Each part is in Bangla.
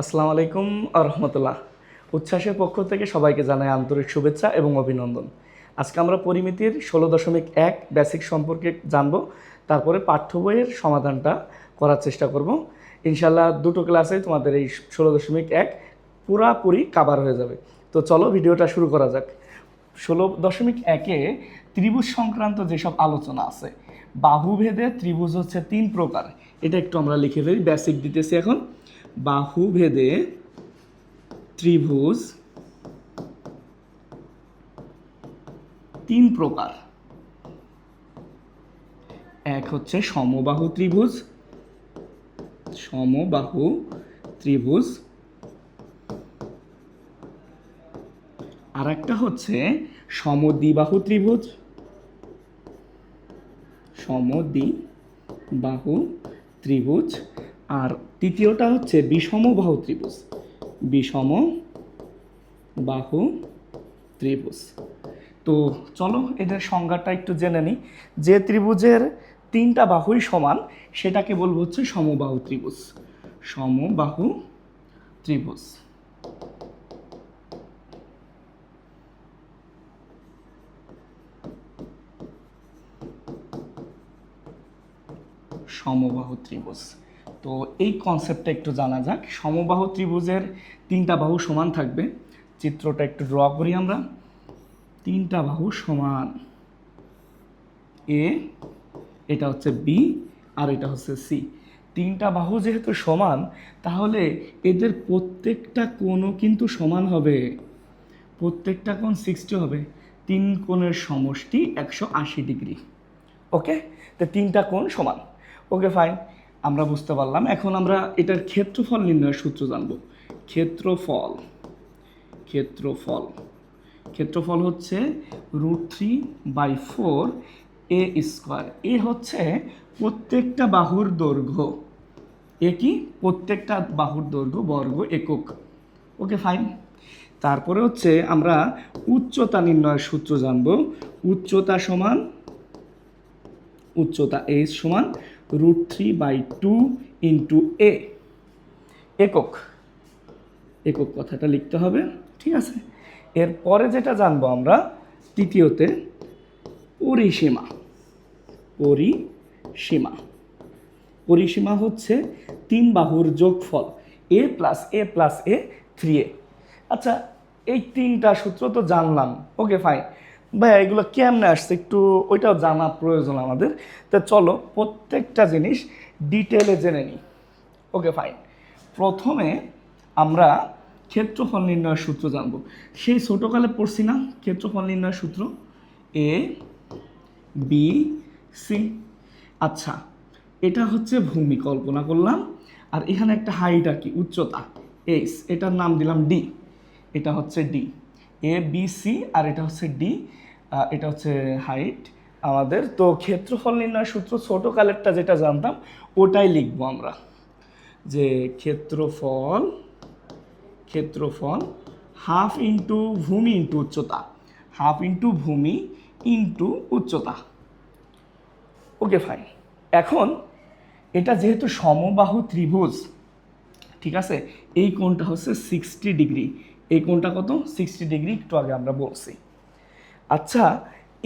আসসালামু আলাইকুম রহমতুল্লাহ। উচ্ছ্বাসের পক্ষ থেকে সবাইকে জানাই আন্তরিক শুভেচ্ছা এবং অভিনন্দন। আজকে আমরা পরিমিতির 16.1 বেসিক সম্পর্কে জানব, তারপরে পাঠ্য বইয়ের সমাধানটা করার চেষ্টা করব। ইনশাল্লাহ দুটো ক্লাসে তোমাদের এই 16.1 পুরাপুরি কাভার হয়ে যাবে। তো চলো ভিডিওটা শুরু করা যাক। 16.1-এ ত্রিভুজ সংক্রান্ত যেসব আলোচনা আছে, বাহুভেদে ত্রিভুজ হচ্ছে 3 প্রকার। এটা একটু আমরা লিখে ফেলি, বেসিক দিতেছি এখন। বাহুভেদে ত্রিভুজ 3 প্রকার। এক হচ্ছে সমবাহু ত্রিভুজ, সমবাহু ত্রিভুজ। আর একটা হচ্ছে সমদ্বিবাহু ত্রিভুজ, সমদ্বিবাহু ত্রিভুজ। আর তৃতীয়টা হচ্ছে বিষমবাহু ত্রিভুজ, বিষমবাহু ত্রিভুজ। তো চলো এদের সংজ্ঞাটা একটু জেনে নিই। যে ত্রিভুজের 3টা বাহুই সমান সেটাকে বলবো হচ্ছে সমবাহু ত্রিভুজ, সমবাহু ত্রিভুজ। সমবাহু ত্রিভুজ। তো এই কনসেপ্টটা একটু জানা যাক। সমবাহু ত্রিভুজের 3টা বাহু সমান থাকবে। চিত্রটা একটু ড্র করি আমরা। 3টা বাহু সমান, এ, এটা হচ্ছে বি, আর এটা হচ্ছে সি। 3টা বাহু যেহেতু সমান, তাহলে এদের প্রত্যেকটা কোণও কিন্তু সমান হবে। প্রত্যেকটা কোণ 60 হবে। 3 কোণের সমষ্টি 180 ডিগ্রি। ওকে, তো 3টা কোণ সমান। ওকে ফাইন, আমরা বুঝতে পারলাম। এখন আমরা এটার ক্ষেত্রফল নির্ণয়ের সূত্র জানব। ক্ষেত্রফল ক্ষেত্রফল ক্ষেত্রফল হচ্ছে √3/4 এ স্কোয়ার। এ হচ্ছে প্রত্যেকটা বাহুর দৈর্ঘ্য। এ কি? প্রত্যেকটা বাহুর দৈর্ঘ্য বর্গ একক। Okay fine. তারপরে হচ্ছে আমরা উচ্চতা নির্ণয়ের সূত্র জানব। উচ্চতা h সমান √3/2 ইন্টু এ, একক। একক কথাটা লিখতে হবে, ঠিক আছে? এরপরে যেটা জানবো আমরা তৃতীয়তে, পরিসীমা। পরিসীমা পরিসীমা হচ্ছে 3 বাহুর যোগফল, a plus a plus a 3a। আচ্ছা, এই 3টা সূত্র তো জানলাম। ওকে ফাইন ভাই, এগুলো কেমনে আসছে একটু ওইটাও জানা প্রয়োজন আমাদের। তো চলো প্রত্যেকটা জিনিস ডিটেলে জেনে নিই। Okay fine. প্রথমে আমরা ক্ষেত্রফল নির্ণয়ের সূত্র জানব। সেই ছোটোকালে পড়ছি না ক্ষেত্রফল নির্ণয়ের সূত্র, এ বি সি। আচ্ছা, এটা হচ্ছে ভূমি কল্পনা করলাম, আর এখানে একটা হাইট আর কি উচ্চতা এইচ, এটার নাম দিলাম ডি। এটা হচ্ছে ডি, এ বি সি, আর এটা হচ্ছে ডি, এটা হচ্ছে হাইট আমাদের। তো ক্ষেত্রফল নির্ণয়ের সূত্র ছোটোকালেরটা যেটা জানতাম ওটাই লিখবো আমরা, যে ক্ষেত্রফল হাফ ইন্টু ভূমি ইন্টু উচ্চতা, হাফ ইন্টু ভূমি ইন্টু উচ্চতা। ওকে ফাইন। এখন এটা যেহেতু সমবাহু ত্রিভুজ, ঠিক আছে, এই কোণটা হচ্ছে 60 ডিগ্রি। এই কোণটা কত? 60 ডিগ্রি, একটু আগে আমরা বলছি। আচ্ছা,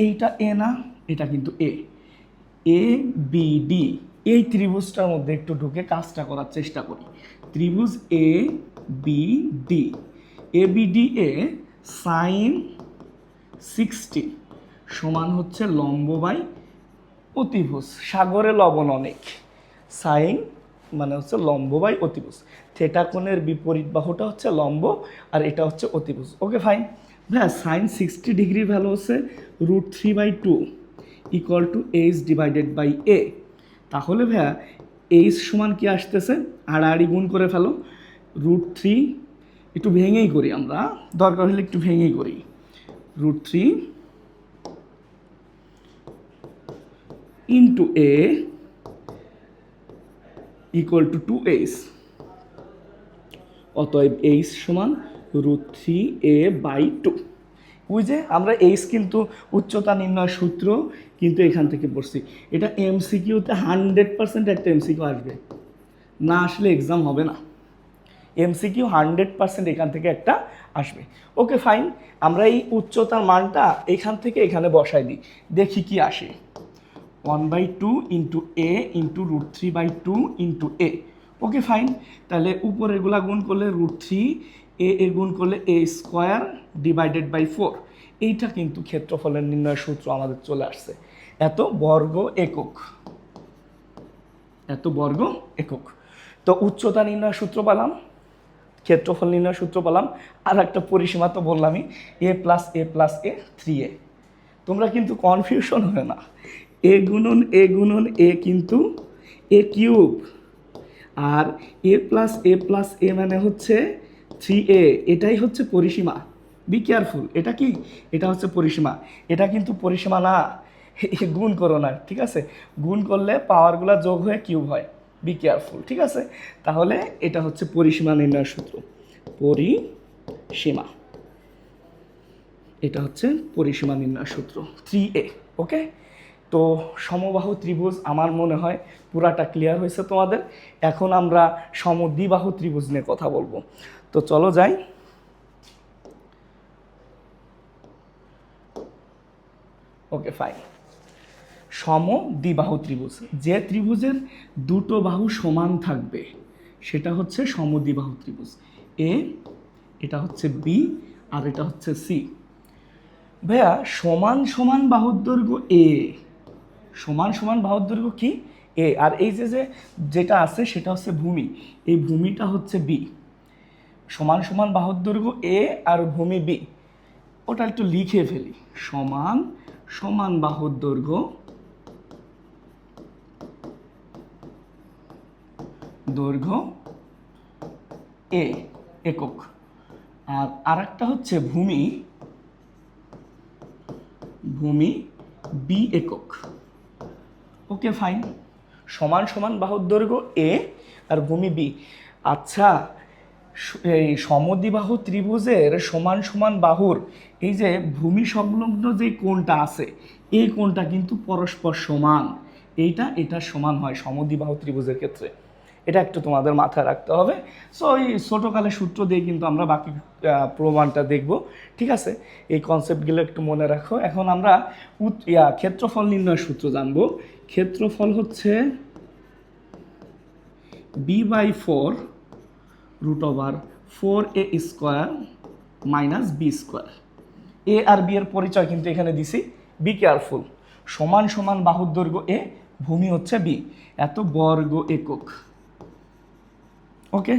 এইটা এ না, এটা কিন্তু এ। এ বি ডি, এই ত্রিভুজটার মধ্যে একটু ঢুকে কাজটা করার চেষ্টা করি। ত্রিভুজ A B D, A B D এ সাইন 60 সমান হচ্ছে লম্ব বাই অতিভুজ। সাগরে লবণ অনেক, সাইন মানে হচ্ছে লম্ব বাই অতিভুজ। থিটা কোণের বিপরীত বাহুটা হচ্ছে লম্ব, আর এটা হচ্ছে অতিভুজ। ওকে ফাইন ভাইয়া, সাইন 60 ডিগ্রির ভ্যালু হচ্ছে √3/2 equal to H divided by A. তাহলে ভাইয়া এইচ সমান কি আসতেছে? আড়াআড়ি গুণ করে ফেলো। √3, একটু ভেঙেই করি আমরা, দরকার হলে একটু ভেঙেই করি। √3 into A equal to 2h। অতএব h সমান √3a/2। ওই যে আমরা h কিন্তু উচ্চতা নির্ণয় সূত্র কিন্তু এখান থেকে পড়ছি। এটা এমসিকিউতে 100% একটা এমসিকিউ আসবে, না আসলে এক্সাম হবে না। MCQ 100% এখান থেকে একটা আসবে। ওকে ফাইন, আমরা এই উচ্চতার মানটা এখান থেকে এখানে বসাই দিই, দেখি কি আসে। 1/2 ইন্টু এ ইন্টু √3/2 ইন্টু এ। ওকে ফাইন, তাহলে উপরেরগুলা গুণ করলে √3, এ গুণ করলে a² ডিভাইডেড বাই 4। এইটা কিন্তু ক্ষেত্রফলের নির্ণয়ের সূত্র আমাদের চলে আসছে, এত বর্গ একক, এত বর্গ একক। তো উচ্চতা নির্ণয়ের সূত্র পেলাম, ক্ষেত্রফল নির্ণয়ের সূত্র পেলাম, আর একটা পরিসীমা তো বললামই, a + a + a 3a। তোমরা কিন্তু কনফিউশন হয় না, a গুণন a কিন্তু a³ আর a + a মানে হচ্ছে 3a, এটাই হচ্ছে পরিসীমা। বি কেয়ারফুল, এটা কি, এটা হচ্ছে পরিসীমা, এটা কিন্তু পরিসীমা না, গুণ করো না, ঠিক আছে? গুণ করলে পাওয়ারগুলো যোগ হয়ে কিউব হয়, বি কেয়ারফুল, ঠিক আছে? তাহলে এটা হচ্ছে পরিসীমা নির্ণয়ের সূত্র, পরিসীমা, এটা হচ্ছে পরিসীমা নির্ণয়ের সূত্র 3a। ওকে, তো সমবাহু ত্রিভুজ আমার মনে হয় পুরাটা ক্লিয়ার হয়েছে তোমাদের। এখন আমরা সমদ্বিবাহু ত্রিভুজ নিয়ে কথা বলবো, তো চলো যাই। ওকে ফাইন, সমদ্বিবাহু ত্রিভুজ, যে ত্রিভুজের দুটো বাহু সমান থাকবে সেটা হচ্ছে সমদ্বিবাহু ত্রিভুজ। এ, এটা হচ্ছে বি, আর এটা হচ্ছে সি। ভাইয়া সমান সমান বাহুর দৈর্ঘ্য এ, সমান সমান বাহুর দৈর্ঘ্য কি এ, আর এই যেটা আছে সেটা হচ্ছে ভূমি, এই ভূমিটা হচ্ছে বি। সমান সমান বাহুর দৈর্ঘ্য এ আর ভূমি বি, ওটা একটু লিখে ফেলি, সমান সমান বাহুর দৈর্ঘ্য এ একক, আর আরেকটা হচ্ছে ভূমি বি একক। ওকে ফাইন, সমান সমান বাহুর দৈর্ঘ্য এ আর ভূমি বি। আচ্ছা, এই সমদ্বিবাহু ত্রিভুজের সমান সমান বাহুর এই যে ভূমি সংলগ্ন যে কোণটা আছে, এই কোণটা কিন্তু পরস্পর সমান, এটা সমান হয় সমদ্বিবাহু ত্রিভুজের ক্ষেত্রে, এটা একটু তোমাদের মাথায় রাখতে হবে। সো এই ছোটোকালের সূত্র দিয়ে কিন্তু আমরা বাকি প্রমাণটা দেখব, ঠিক আছে? এই কনসেপ্টগুলো একটু মনে রাখো। এখন আমরা ক্ষেত্রফল নির্ণয়ের সূত্র জানবো। ক্ষেত্রফল হচ্ছে b/4 √4a² - b²। এ আর বি এর পরিচয় কিন্তু এখানে দিছি, বি কেয়ারফুল। সমান সমান বাহুর দৈর্ঘ্য এ, ভূমি হচ্ছে বি, এত বর্গ একক। ওকে,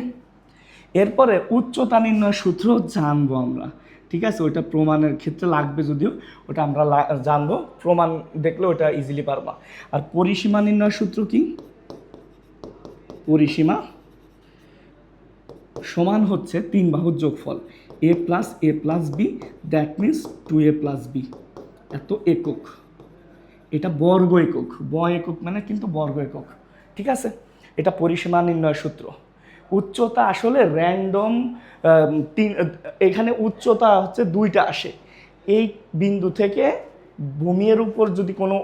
এরপরে উচ্চতা নির্ণয়ের সূত্র জানবো আমরা, ঠিক আছে? ওইটা প্রমাণের ক্ষেত্রে লাগবে যদিও, ওটা আমরা জানবো, প্রমাণ দেখলে ওটা ইজিলি পারবা। আর পরিসীমা নির্ণয়ের সূত্র কি? পরিসীমা সমান হচ্ছে 3 বাহুর যোগফল, a + b, that means 2a + b, এত একক। এটা বর্গ একক, একক মানে কিন্তু বর্গ একক, ঠিক আছে? এটা পরিসীমা নির্ণয়ের সূত্র। উচ্চতা আসলে র্যান্ডম, এখানে উচ্চতা হচ্ছে দুইটা আসে, এই বিন্দু থেকে ভূমির উপর যদি কোনো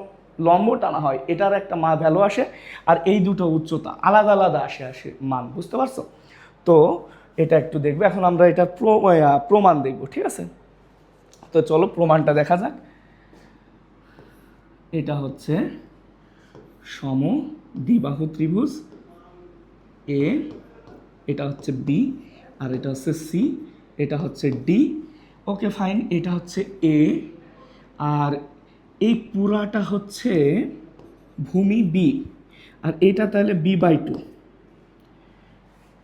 লম্ব টানা হয় এটার একটা ভ্যালু আসে, আর এই দুটো উচ্চতা আলাদা আলাদা আসে মান, বুঝতে পারছো? তো এটা একটু দেখবে, এখন আমরা এটা প্রমাণ দেখব, ঠিক আছে? তো চলো প্রমাণটা দেখা যাক। এটা হচ্ছে সমদ্বিবাহু ত্রিভুজ এ, এটা হচ্ছে বি, আর এটা হচ্ছে সি, এটা হচ্ছে ডি। ওকে ফাইন, এটা হচ্ছে এ, আর এই পুরাটা হচ্ছে ভূমি বি, আর এটা তাহলে b/2।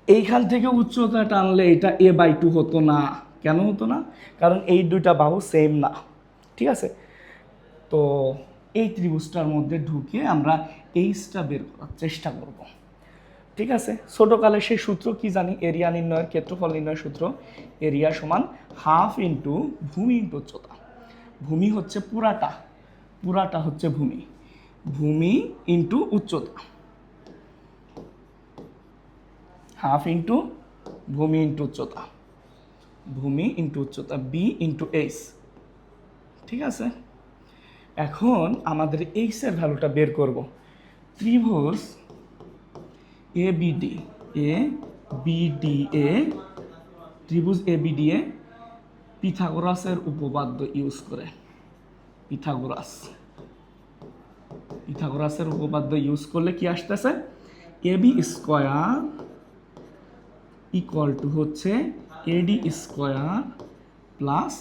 এইখান থেকে উচ্চতা টানলে এটা a/2 হতো না, কেন হতো না? কারণ এই দুইটা বাহু সেম না, ঠিক আছে? তো এই ত্রিভুজটার মধ্যে ঢুকে আমরা এইচটা বের করার চেষ্টা করব, ঠিক আছে? ছোটোকালে সেই সূত্র কি জানি, এরিয়া নির্ণয়ের, ক্ষেত্রফল নির্ণয়ের সূত্র, এরিয়া সমান হাফ ইন্টু ভূমি ইন্টু উচ্চতা। ভূমি হচ্ছে পুরাটা হচ্ছে ভূমি ইন্টু উচ্চতা, হাফ ইন্টু ভূমি ইন্টু উচ্চতা, বি ইন্টু এইচ, ঠিক আছে? এখন আমাদের এইচের ভ্যালুটা বের করব। ত্রিভুজ এ বিডিএ, ত্রিভুজ এবিডিএ পিথাগোরাসের উপপাদ্য ইউজ করে, পিথাগোরাসের উপপাদ্য ইউজ করলে কি আসতেছে, এবি স্কোয়ার ইকুয়াল টু হচ্ছে AD square plus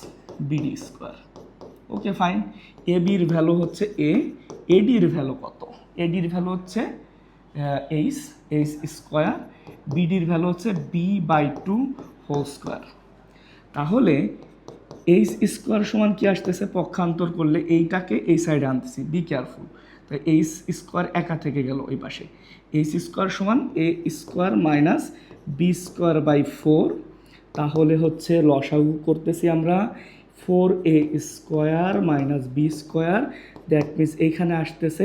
BD square. Okay fine, এবির ভ্যালু হচ্ছে এ, এডির ভ্যালু কত, এডির ভ্যালু হচ্ছে এইচ স্কোয়ার, বিডির ভ্যালু হচ্ছে b/2 হোল স্কোয়ার। তাহলে এইচ স্কোয়ার সমান কি আসতেছে, পক্ষান্তর করলে এইটাকে এই সাইডে আনতেছি, বি কেয়ারফুল। তাই এইচ স্কোয়ার একা থেকে গেল ওই পাশে, এইচ স্কোয়ার সমান A square minus B square by 4। তাহলে হচ্ছে লসাগু করতেছি আমরা 4a square minus B square, that means এইখানে আসতেছে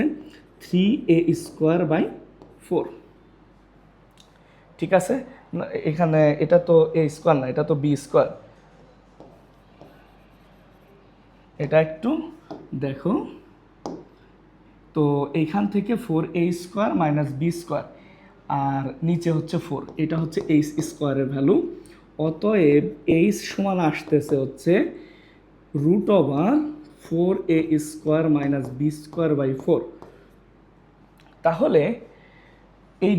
3a স্কোয়ার বাই 4। ঠিক আছে, এখানে এটা তো এ স্কোয়ার না, এটা তো বি স্কোয়ার। এটা একটু দেখো তো, এইখান থেকে 4a square minus B square আর নিচে হচ্ছে 4, এটা হচ্ছে এইচ স্কোয়ারের ভ্যালু। অতএব এইচ সমান আসতেছে হচ্ছে √4a square minus B square by 4। তাহলে এই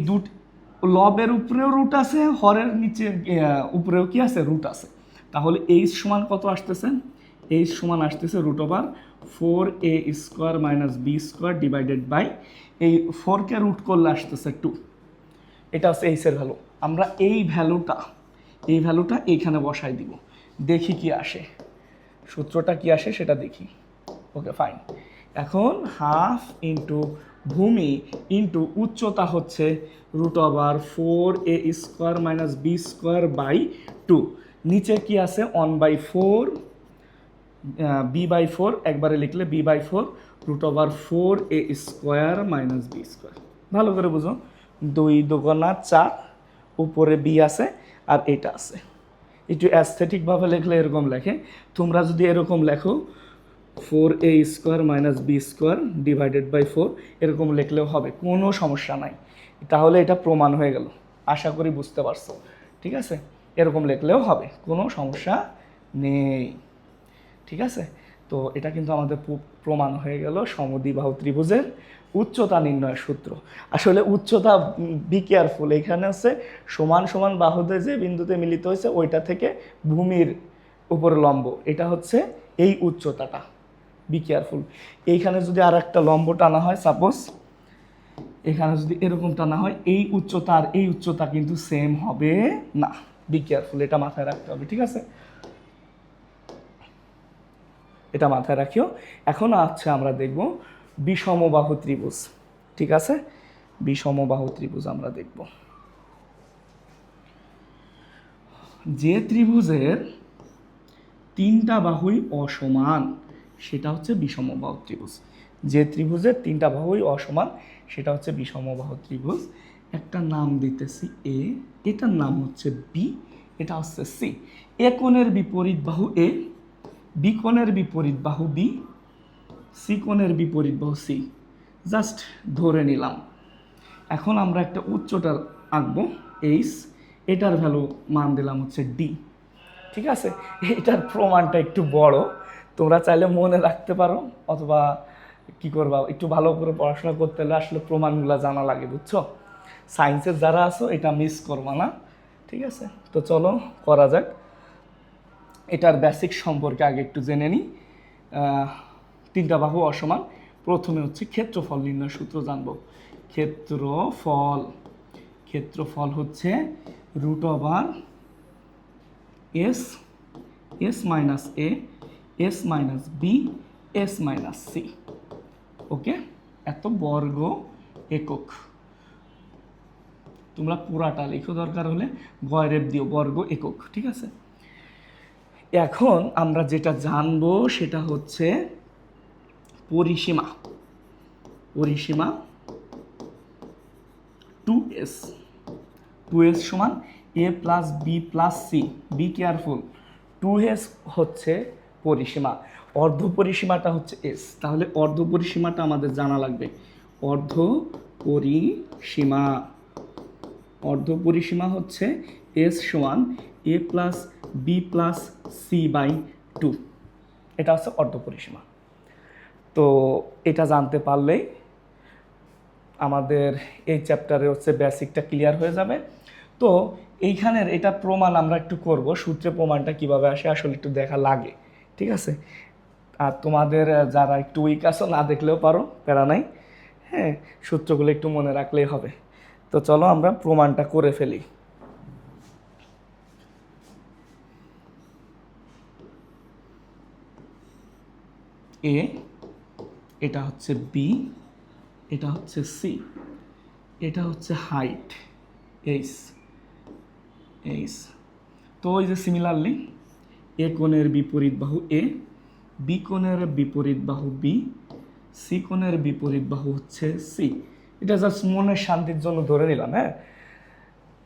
লবের উপরেও রুট আছে, হরের নিচে উপরেও কি আছে, রুট আছে। তাহলে এইচ সমান কত আসতেছে, এইচ সমান আসতেছে √4a square minus B square divided by, এই 4কে রুট করলে আসতেছে 2। এটা হচ্ছে এইচের ভ্যালু। আমরা এই ভ্যালুটা এইখানে বসাই দিব, দেখি কি আসে, সূত্রটা কি আসে সেটা দেখি। ওকে ফাইন, এখন হাফ ইন্টু ভূমি ইন্টু উচ্চতা হচ্ছে √4a square minus B square by 2। নিচে কি আছে 1/4 b/4, একবারে লিখলে b/4 √4a square minus B square. ভালো করে বুঝো, 2 2 4, উপরে বি আছে আর এটা আছে। একটু অ্যাস্থেটিকভাবে লিখলে এরকম লেখে, তোমরা যদি এরকম লেখো 4a square minus B square divided by 4, এরকম লিখলেও হবে, কোনো সমস্যা নাই। তাহলে এটা প্রমাণ হয়ে গেল, আশা করি বুঝতে পারছো। ঠিক আছে, এরকম লিখলেও হবে, কোনো সমস্যা নেই। ঠিক আছে, তো এটা কিন্তু আমাদের প্রমাণ হয়ে গেল সমদ্বিবাহু ত্রিভুজের উচ্চতা নির্ণয়ের সূত্র। আসলে উচ্চতা, বি কেয়ারফুল, এখানে হচ্ছে সমান সমান বাহুদের যে বিন্দুতে মিলিত হয়েছে ওইটা থেকে ভূমির উপর লম্ব, এটা হচ্ছে এই উচ্চতাটা, বি কেয়ারফুল। এইখানে যদি আর একটা লম্ব টানা হয়, সাপোজ এখানে যদি এরকম টানা হয়, এই উচ্চতা আর এই উচ্চতা কিন্তু সেম হবে না, বি কেয়ারফুল, এটা মাথায় রাখতে হবে। ঠিক আছে, এটা মাথায় রাখিও। এখন আচ্ছা আমরা দেখব বিষমবাহু ত্রিভুজ। ঠিক আছে, বিষমবাহু ত্রিভুজ আমরা দেখব। যে ত্রিভুজের 3টা বাহুই অসমান সেটা হচ্ছে বিষমবাহু ত্রিভুজ। যে ত্রিভুজের 3টা বাহুই অসমান সেটা হচ্ছে বিষমবাহু ত্রিভুজ। একটা নাম দিতেছি এ, এটার নাম হচ্ছে বি, এটা হচ্ছে সি। এ কোণের বিপরীত বাহু এ, বি কোণের বিপরীত বাহু বি, সি কোণের বিপরীত বাহু সি, জাস্ট ধরে নিলাম। এখন আমরা একটা উচ্চতা আঁকবো এইচ, এটার ভ্যালু মান দিলাম হচ্ছে ডি। ঠিক আছে, এটার প্রমাণটা একটু বড়, তোমরা চাইলে মনে রাখতে পারো, অথবা কি করবা, একটু ভালো করে পড়াশোনা করতে হলে আসলে প্রমাণগুলো জানা লাগে, বুঝছো। সায়েন্সের যারা আছো এটা মিস করবা না। ঠিক আছে, তো চলো করা যাক। এটার বেসিক সম্পর্কে আগে একটু জেনে নিই। 3টা বাহু অসমান, প্রথমে হচ্ছে ক্ষেত্রফল নির্ণয় সূত্র জানবো। ক্ষেত্রফল হচ্ছে √s minus A, S minus B, S minus C. Okay, এত বর্গ একক। তোমরা পুরাটা লিখো, দরকার হলে গয়রেব দিও, বর্গ একক। ঠিক আছে, এখন আমরা যেটা জানবো সেটা হচ্ছে পরিসীমা। 2s সমান a plus B plus C. Be careful, 2s হচ্ছে পরিসীমা, অর্ধ পরিসীমাটা হচ্ছে এস। তাহলে অর্ধ পরিসীমাটা আমাদের জানা লাগবে। অর্ধ পরিসীমা অর্ধপরিসীমা হচ্ছে এস সমান A plus B plus C by two, এটা হচ্ছে অর্ধপরিসীমা। তো এটা জানতে পারলেই আমাদের এই চ্যাপ্টারে হচ্ছে বেসিকটা ক্লিয়ার হয়ে যাবে। তো এইখানের এটা প্রমাণ আমরা একটু করব, সূত্রে প্রমাণটা কিভাবে আসে আসলে একটু দেখা লাগে, ঠিক আছে। আর তোমাদের যারা একটু উইক আছো না দেখলেও পারো, প্যারা নাই, হ্যাঁ, সূত্রগুলো একটু মনে রাখলেই হবে। তো চলো আমরা প্রমাণটা করে ফেলি। এ, এটা হচ্ছে বি, এটা হচ্ছে সি, এটা হচ্ছে হাইট এইচ এইচ। তো ওই যে সিমিলারলি এ কোণের বিপরীত বাহু এ, বি কোণের বিপরীত বাহু বি, সি কোণের বিপরীত বাহু হচ্ছে সি। এটা জাস্ট মনের শান্তির জন্য ধরে নিলাম, হ্যাঁ।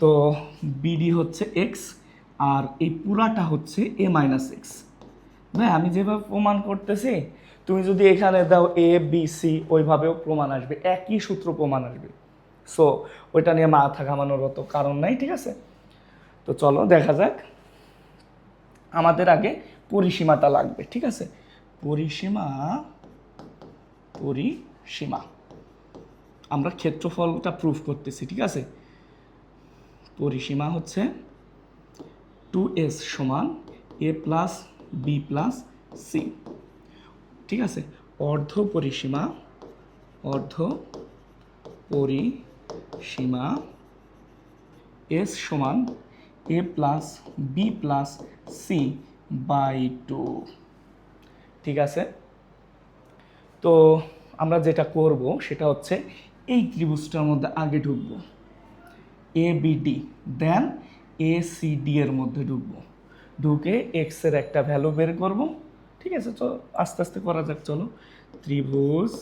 তো বিডি হচ্ছে এক্স আর এই পুরাটা হচ্ছে এ মাইনাস এক্স। ভাই আমি যেভাবে প্রমাণ করতেছি তুমি যদি এখানে দাও এ বি সি, ওইভাবেও প্রমাণ আসবে, একই সূত্র প্রমাণ আসবে। সো ওইটা নিয়ে মাথা ঘামানোর অত কারণ নাই, ঠিক আছে। তো চলো দেখা যাক। আমাদের আগে পরিসীমাটা লাগবে, ঠিক আছে। পরিসীমা পরিসীমা আমরা ক্ষেত্রফলটা প্রুফ করতেছি, ঠিক আছে। পরিসীমা হচ্ছে 2s সমান A plus B plus C, ঠিক আছে। অর্ধ পরিসীমা এস সমান A plus B plus C by two, ঠিক আছে। তো আমরা যেটা করব সেটা হচ্ছে এই ত্রিভুজটার মধ্যে আগে ঢুকবো, A BD, then A C D এর মধ্যে ঢুকবো, ঢুকে এক্সের একটা ভ্যালু বের করব, ঠিক আছে। চলো আস্তে আস্তে করা যাক, চলো। ত্রিভুজ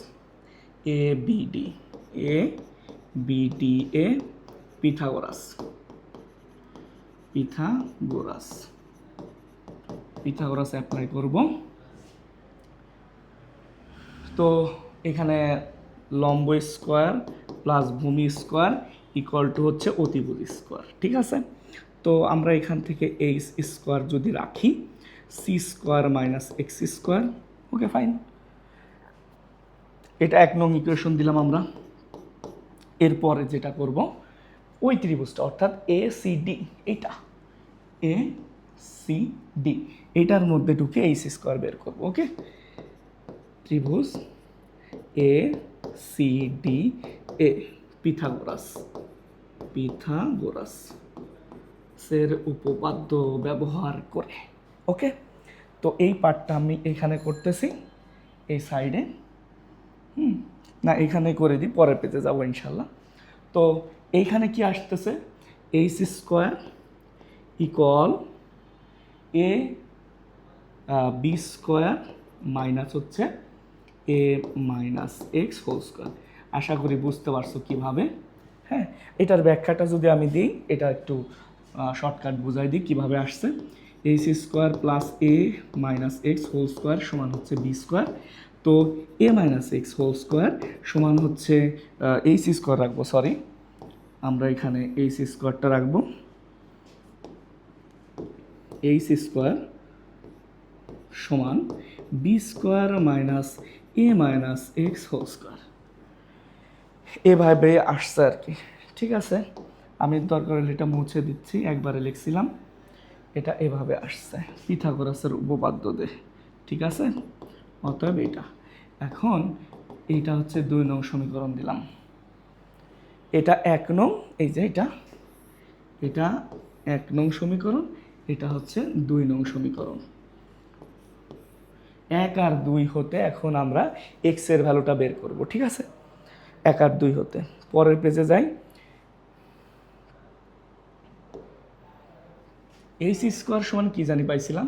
এ বিডি, এ বিডি এ পিথাগোরাস অ্যাপ্লাই করব। তো এখানে লম্ব স্কোয়ার প্লাস ভূমি স্কোয়ার ইকুয়াল টু হচ্ছে অতিভুজ স্কোয়ার, ঠিক আছে। তো আমরা এখান থেকে এইচ স্কোয়ার যদি রাখি, C square minus X square, okay fine. এটা 1 নং ইকুয়েশন দিলাম আমরা। এরপরে যেটা করব, ওই ত্রিভুজটা অর্থাৎ এ সি ডি, এইটা এ সি ডি, এইটার মধ্যে ঢুকে এইচ স্কোয়ার বের করবো, ওকে। ত্রিভুজ এ সি ডি এ পিথাগোরাস এর উপপাদ্য ব্যবহার করে, ওকে। তো এই পার্টটা আমি এখানে করতেছি, এই সাইডে, না এখানে করে দিই, পরের পেজে যাবো ইনশাল্লাহ। তো এইখানে কি আসতেছে, H square equal A B square minus হচ্ছে A minus X whole square. আশা করি বুঝতে পারছো কীভাবে, হ্যাঁ। এটার ব্যাখ্যাটা যদি আমি দিই, এটা একটু শর্টকাট বুঝাই দিই কীভাবে আসছে। H square plus A minus X whole square সমান হচ্ছে বি স্কোয়ার। তো এ মাইনাস এক্স হোল স্কোয়ার সমান হচ্ছে এইচ স্কোয়ার রাখবো, সরি, আমরা এখানে এইচ স্কোয়ারটা রাখবো, এইচ স্কোয়ার সমান B square minus A minus X whole square, এভাবে আসছে আর কি, ঠিক আছে। আমি দরকার হলে এটা মুছে দিচ্ছি, একবারে লিখছিলাম, এটা এভাবে আসছে পিথাগোরাসের উপপাদ্য দিয়ে, ঠিক আছে। অতএব এটা এখন এইটা হচ্ছে 2 নং সমীকরণ দিলাম, এটা 1 নং, এই যে এটা 1 নং সমীকরণ, এটা হচ্ছে 2 নং সমীকরণ। 1 আর 2 হতে এখন আমরা এক্স এর ভ্যালুটা বের করব, ঠিক আছে। 1 আর 2 হতে পরের পেজে যাই। এইচ স্কোয়ার সমান কি জানি পাইছিলাম,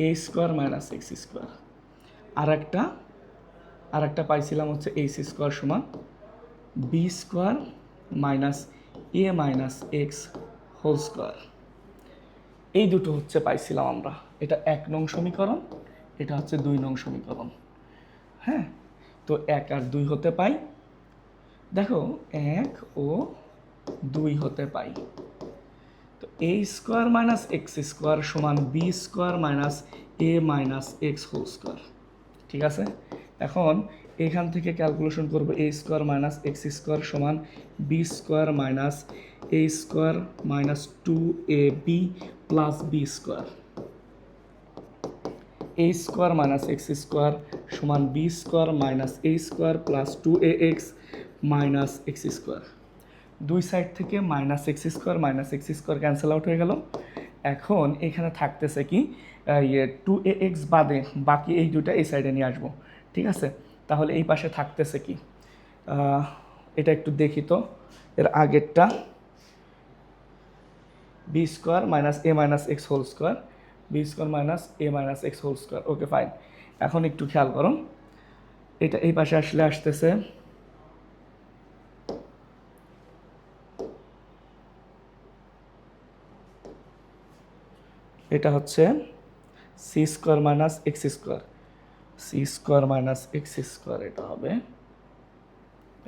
এ স্কোয়ার মাইনাস এক্স স্কোয়ার, আর একটা পাইছিলাম হচ্ছে এইচ স্কোয়ার সমান B square minus A minus X whole square. এই দুটো হচ্ছে পাইছিলাম আমরা, এটা 1 নং সমীকরণ, এটা হচ্ছে 2 নং সমীকরণ, হ্যাঁ। তো 1 আর 2 হতে পাই, দেখো 1 ও 2 হতে পাই। তো a square minus X square সমান B square minus A minus X whole square. ঠিক আছে, এখন এখান থেকে ক্যালকুলেশন করব a square minus X square সমান B square minus A square minus 2ab plus B square. a square minus X square সমান B square minus A square plus 2ax minus X square. দুই সাইড থেকে minus X square cancel out হয়ে গেল। এখন এখানে থাকতেছে কি 2ax বাদে বাকি এই দুটা এই সাইডে নিয়ে আসবো। ঠিক আছে, তাহলে এই পাশে থাকতেছে কি, এটা একটু দেখি তো, এর আগেরটা B square minus A minus X whole square, B square minus A minus X whole square. Okay fine, এখন একটু খেয়াল করো, এটা এই পাশে আসলে আসতেছে এটা হচ্ছে C square minus X square, C square minus X square এটা হবে,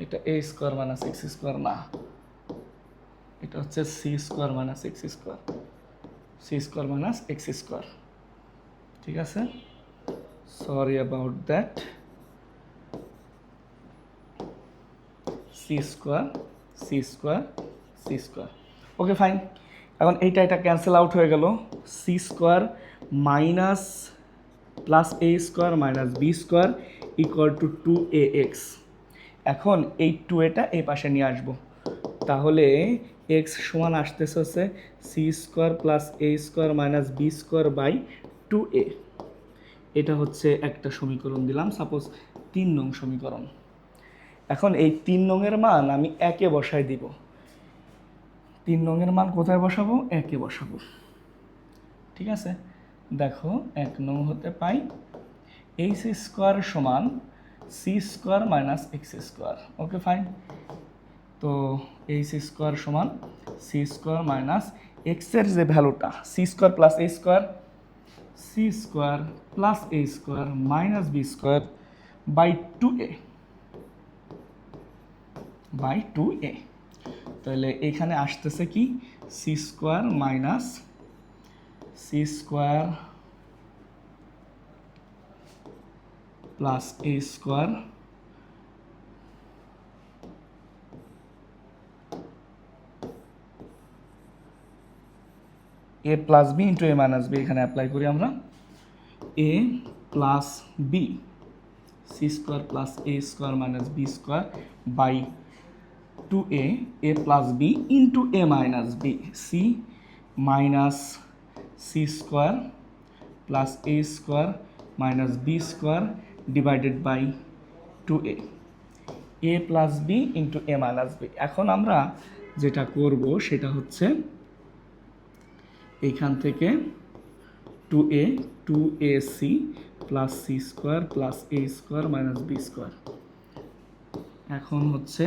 এটা A square minus X square না, এটা হচ্ছে C square minus X square, C square minus X square. ঠিক আছে, sorry about that, C square C square C square. Okay fine, এখন এটা ক্যান্সেল আউট হয়ে গেল, C square minus plus A square minus B square equal to 2ax। এখন এই 2a এই পাশে নিয়ে আসবো, তাহলে এক্স সমান আসতেছে হচ্ছে C square plus A square minus B square by 2a। এটা হচ্ছে একটা সমীকরণ দিলাম, সাপোজ 3 নং সমীকরণ। এখন এই 3 নংয়ের মান আমি একে বসাই দিব, 3 নংয়ের মান কোথায় বসাবো, একে বসাবো। ঠিক আছে, দেখো 1 নং হতে পাই এইচ স্কোয়ার সমান C square minus X square. Okay fine, তো এইচ স্কোয়ার সমান সি স্কোয়ার মাইনাস এক্সের যে ভ্যালুটা C square plus A square, C square plus A square minus B square by 2a by 2a। তাহলে এখানে আসতেছে কি C square minus C square plus A square A plus B into A minus B, এখানে অ্যাপ্লাই করি আমরা, A plus B C square plus A square minus B square by 2a A plus B into A minus B, C minus C square plus A square minus B square divided by 2a A plus B into A minus B. এখন আমরা যেটা করব সেটা হচ্ছে এইখান থেকে 2ac plus C square plus A square minus B square, এখন হচ্ছে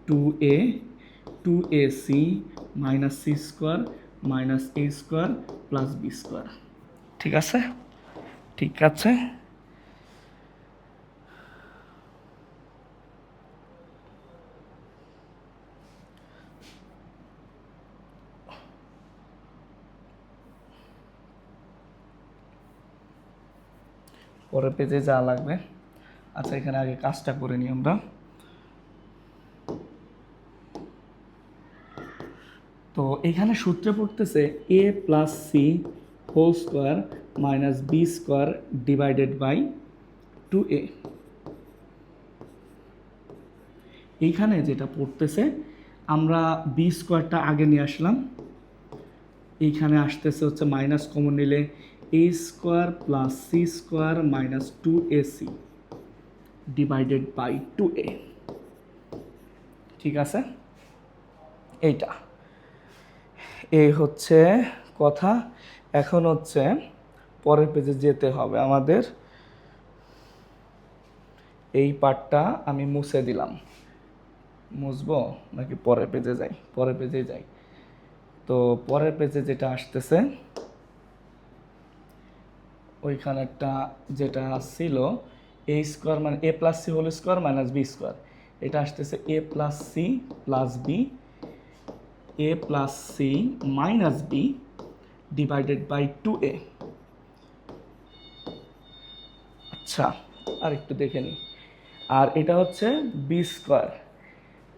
2ac minus C square minus A square plus B square. ঠিক আছে, ঠিক আছে, পরের পেজে যা লাগবে। আচ্ছা, এখানে আগে কাজটা করে নিই আমরা। তো এখানে সূত্রে পড়তেছে A plus C whole square minus B square divided by 2a। এইখানে যেটা পড়তেছে আমরা বি স্কোয়ারটা আগে নিয়ে আসলাম, এইখানে আসতেছে হচ্ছে মাইনাস কমন নিলে A square plus C square minus 2ac divided by 2a। ঠিক আছে, এইটা এই হচ্ছে কথা। এখন হচ্ছে পরের পেজে যেতে হবে আমাদের, এই পার্টটা আমি মুছে দিলাম, মুছবো নাকি পরের পেজে যাই, পরের পেজে যাই। তো পরের পেজে যেটা আসতেছে ওইখানেরটা যেটা ছিল এ স্কোয়ার মানে A plus C whole square minus B square, এটা আসতেছে A plus C plus B A plus C minus B divided by 2a। আচ্ছা, আর একটু দেখে নিই। আর এটা হচ্ছে বি স্কোয়ার,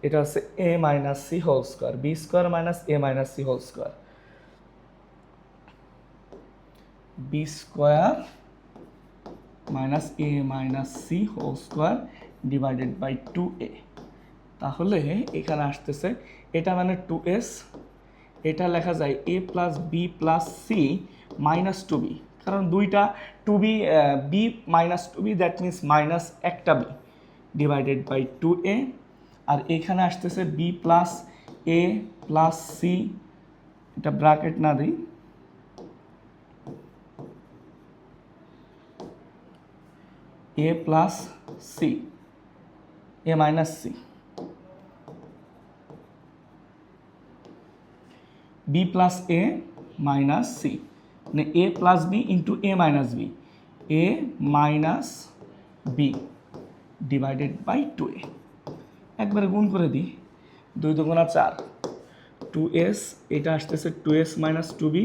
এটা হচ্ছে A minus C whole square, B square minus A minus C whole square, B square minus A minus C whole square divided by 2a। তাহলে এখানে আসতেছে এটা মানে 2s, এটা লেখা যায় A plus B plus C minus 2b, কারণ দুইটা 2b, B minus 2b, that means minus একটা বি ডিভাইডেড বাই 2a। আর এখানে আসতেছে B plus A plus C, এটা ব্র্যাকেট না দিই, A plus C, A minus C, B plus A minus C, মানে A plus B into A minus B, A minus B divided by 2a। একবারে গুণ করে দিই, 2 দুগুণা 4, 2s, এটা আসতেছে 2s মাইনাস 2b,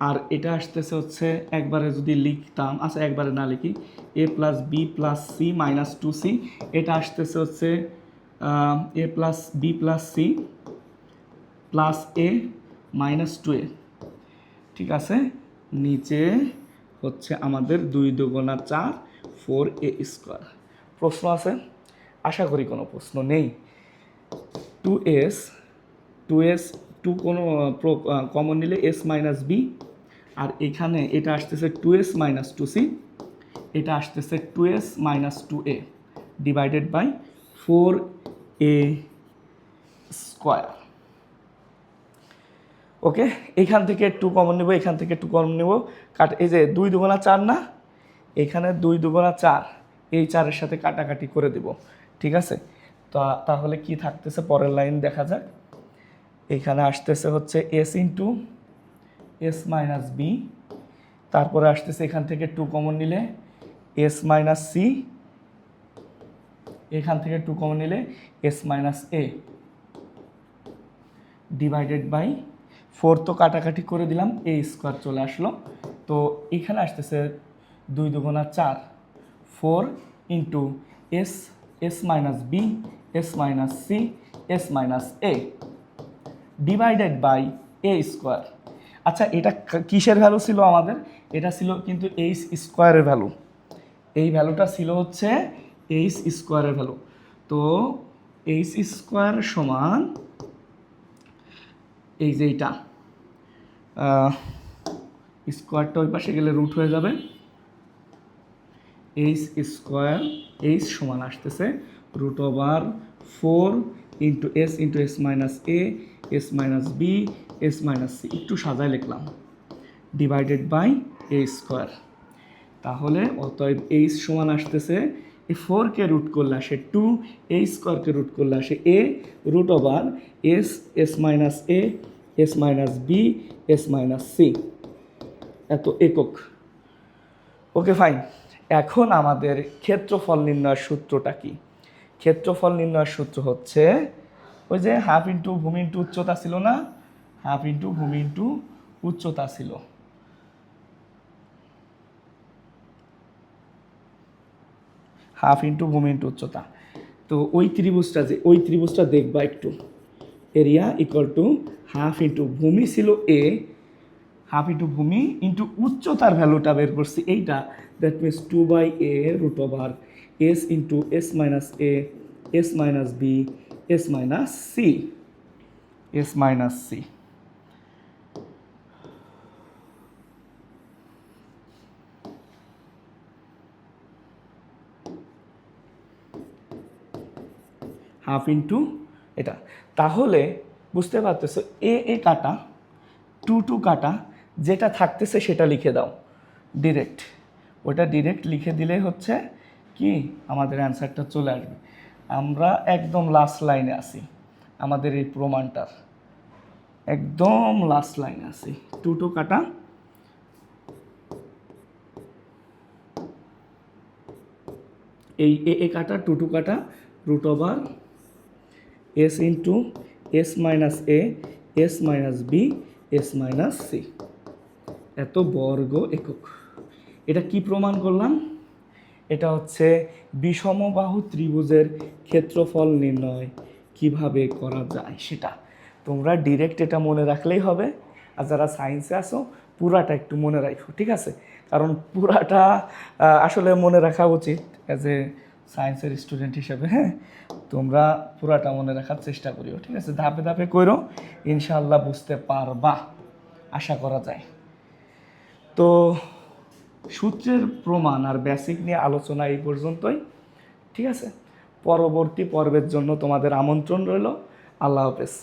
আর এটা আসতেছে হচ্ছে একবারে যদি লিখতাম, আচ্ছা একবারে না লিখি, A plus B plus C minus 2c, এটা আসতেছে হচ্ছে A plus B plus C plus A minus 2a। ঠিক আছে, নিচে হচ্ছে আমাদের 2 দুগুণা 4, 4a স্কোয়ার। প্রশ্ন আছে? আশা করি কোনো প্রশ্ন নেই। 2s, 2 কোনো কমন নিলে s মাইনাস বি, আর এখানে এটা আসতেছে 2s মাইনাস 2c, এটা আসতেছে 2s minus 2a divided by 4a square. Okay, এখান থেকে 2 কমন নেব, এখান থেকে 2 কমন নেব, এই যে 2 দুগুণা 4 না, এখানে 2 দুগুণা 4, এই 4-এর সাথে কাটাকাটি করে দেব। ঠিক আছে, তাহলে কি থাকতেছে পরের লাইন দেখা যাক। এখানে আসতেছে হচ্ছে S into S minus B, তারপরে আসতেছে এখান থেকে 2 কমন নিলে এস মাইনাস সি, এখান থেকে 2 কমন নিলে S minus A divided by 4, তো কাটাকাটি করে দিলাম, এ স্কোয়ার চলে আসলো। তো এখানে আসতেছে 2 দুগুণা 4, 4 into S, S minus B, S minus C, S minus A divided by A square. আচ্ছা, এটা কিসের ভ্যালু ছিল আমাদের? এটা ছিল কিন্তু এইচ স্কোয়ারের ভ্যালু, এই ভ্যালুটা ছিল হচ্ছে এইচ স্কোয়ারের ভ্যালু। তো এইচ স্কোয়ার সমান এই যে এইটা, স্কোয়ারটা ওই পাশে গেলে রুট হয়ে যাবে, এইচ স্কোয়ার, এইচ সমান আসতেছে root over 4 into S minus A, S minus B, S minus C, একটু সাজায় লিখলাম, ডিভাইডেড বাই এ স্কোয়ার। তাহলে অতএব এইচ সমান আসতেছে, এই 4কে রুট করলে আসে 2, এ স্কোয়ারকে রুট করলে আসে A, root over S, S minus A, S minus B, S minus C, এত একক। ওকে ফাইন, এখন আমাদের ক্ষেত্রফল নির্ণয়ের সূত্রটা কি? ক্ষেত্রফল নির্ণয়ের সূত্র হচ্ছে ওই যে হাফ ইন্টু ভূমি ইন্টু উচ্চতা ছিল না, হাফ ইন্টু ভূমি ইন্টু উচ্চতা ছিল, হাফ ইন্টু ভূমি ইন্টু উচ্চতা। তো ওই ত্রিভুজটা দেখবা একটু, area equal to half into ভূমি ছিল এ, হাফ ইন্টু ভূমি ইন্টু উচ্চতার ভ্যালুটা বের করছি এইটা, that means 2/a root over S into S minus A, S minus B, S minus C, S minus C. Half into এটা, তাহলে বুঝতে পারতেছো এ কাটা, 2 কাটা, যেটা থাকতেছে সেটা লিখে দাও ডিরেক্ট, ওটা ডিরেক্ট লিখে দিলে হচ্ছে কি আমাদের অ্যান্সারটা চলে আসবে। আমরা একদম লাস্ট লাইনে আসি, আমাদের এই প্রমাণটার একদম লাস্ট লাইনে আসি। 2 কাটা, এই এ কাটা, 2 কাটা, root over S into S minus A, S minus B, S minus C, এত বর্গ একক। এটা কি প্রমাণ করলাম? এটা হচ্ছে বিষমবাহু ত্রিভুজের ক্ষেত্রফল নির্ণয় কিভাবে করা যায় সেটা। তোমরা ডিরেক্ট এটা মনে রাখলেই হবে, আর যারা সায়েন্সে আসো পুরাটা একটু মনে রাখো, ঠিক আছে? কারণ পুরাটা আসলে মনে রাখা উচিত অ্যাজ এ সায়েন্সের স্টুডেন্ট হিসেবে। হ্যাঁ, তোমরা পুরাটা মনে রাখার চেষ্টা করিও, ঠিক আছে? ধাপে ধাপে করো, ইনশাআল্লাহ বুঝতে পারবা, আশা করা যায়। তো সূত্রের প্রমাণ আর বেসিক নিয়ে আলোচনা এই পর্যন্তই, ঠিক আছে? পরবর্তী পর্বের জন্য তোমাদের আমন্ত্রণ রইল। আল্লাহ হাফেজ।